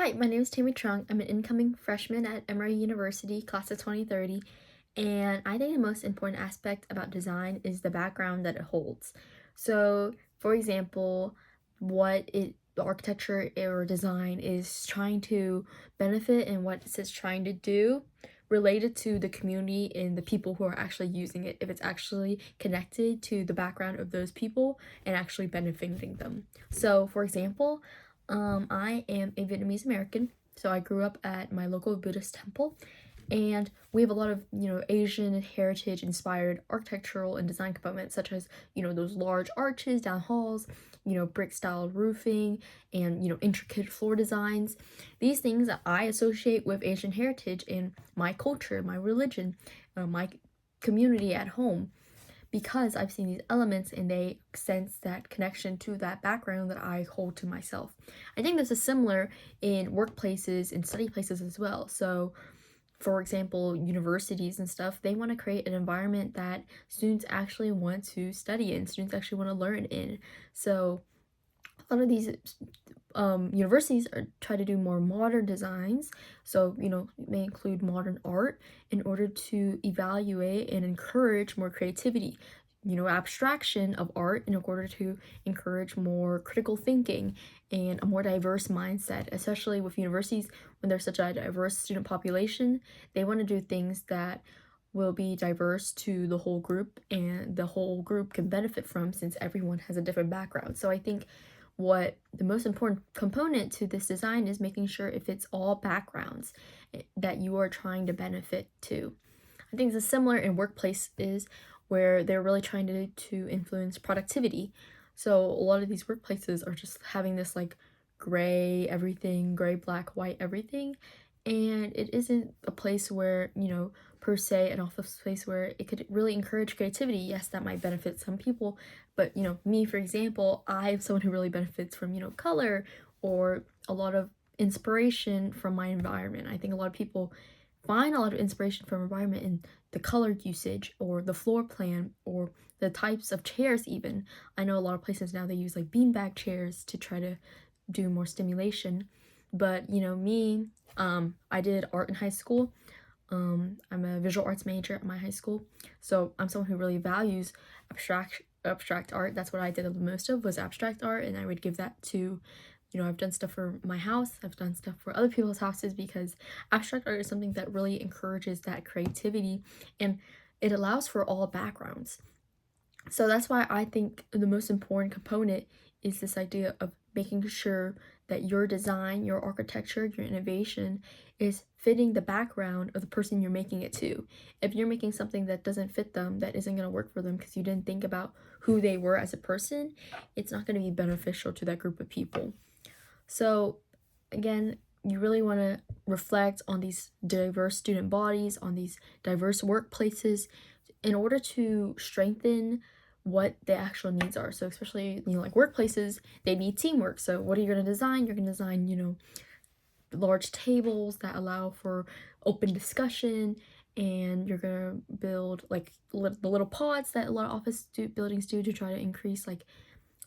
Hi, my name is Tammy Trung. I'm an incoming freshman at Emory University, class of 2030, and I think the most important aspect about design is the background that it holds. So, for example, the architecture or design is trying to benefit and what it's trying to do related to the community and the people who are actually using it, if it's actually connected to the background of those people and actually benefiting them. So, for example, I am a Vietnamese American, so I grew up at my local Buddhist temple, and we have a lot of, Asian heritage inspired architectural and design components, such as, those large arches down halls, brick style roofing, and, intricate floor designs. These things that I associate with Asian heritage in my culture, my religion, my community at home because I've seen these elements and they sense that connection to that background that I hold to myself. I think this is similar in workplaces and study places as well. So, for example, universities and stuff, they want to create an environment that students actually want to study in, students actually want to learn in. So, a lot of these universities are try to do more modern designs, so it may include modern art in order to evaluate and encourage more creativity, abstraction of art in order to encourage more critical thinking and a more diverse mindset, especially with universities when there's such a diverse student population. They want to do things that will be diverse to the whole group and the whole group can benefit from since everyone has a different background. So I think what the most important component to this design is making sure it fits all backgrounds that you are trying to benefit to. I think it's similar in workplaces where they're really trying to influence productivity. So a lot of these workplaces are just having this like gray everything, gray, black, white everything. And it isn't a place where, per se, an office space where it could really encourage creativity. Yes, that might benefit some people, but me, for example, I'm someone who really benefits from, color or a lot of inspiration from my environment. I think a lot of people find a lot of inspiration from environment in the color usage or the floor plan or the types of chairs even. I know a lot of places now they use like beanbag chairs to try to do more stimulation. But me, I did art in high school. I'm a visual arts major at my high school. So I'm someone who really values abstract art. That's what I did the most of was abstract art, and I would give that to I've done stuff for my house, I've done stuff for other people's houses because abstract art is something that really encourages that creativity and it allows for all backgrounds. So that's why I think the most important component is this idea of making sure that your design, your architecture, your innovation is fitting the background of the person you're making it to. If you're making something that doesn't fit them, that isn't going to work for them because you didn't think about who they were as a person, it's not going to be beneficial to that group of people. So, again, you really want to reflect on these diverse student bodies, on these diverse workplaces in order to strengthen what the actual needs are. So, especially, like workplaces, they need teamwork. So, what are you going to design? You're going to design, large tables that allow for open discussion, and you're going to build like the little pods that a lot of buildings do to try to increase like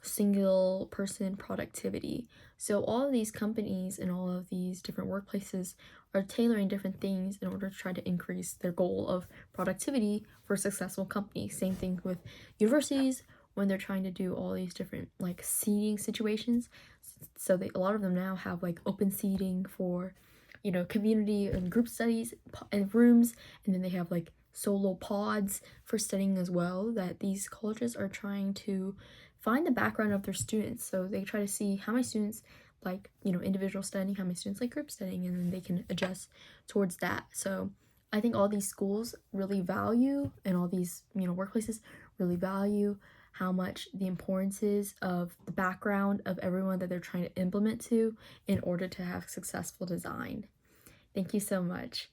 single person productivity. So all of these companies and all of these different workplaces are tailoring different things in order to try to increase their goal of productivity for a successful company. Same thing with universities when they're trying to do all these different like seating situations. So a lot of them now have like open seating for community and group studies and rooms, and then they have like solo pods for studying as well, that these colleges are trying to find the background of their students. So they try to see how many students like individual studying, how many students like group studying, and then they can adjust towards that. So I think all these schools really value, and all these workplaces really value how much the importance is of the background of everyone that they're trying to implement to in order to have successful design. Thank you so much.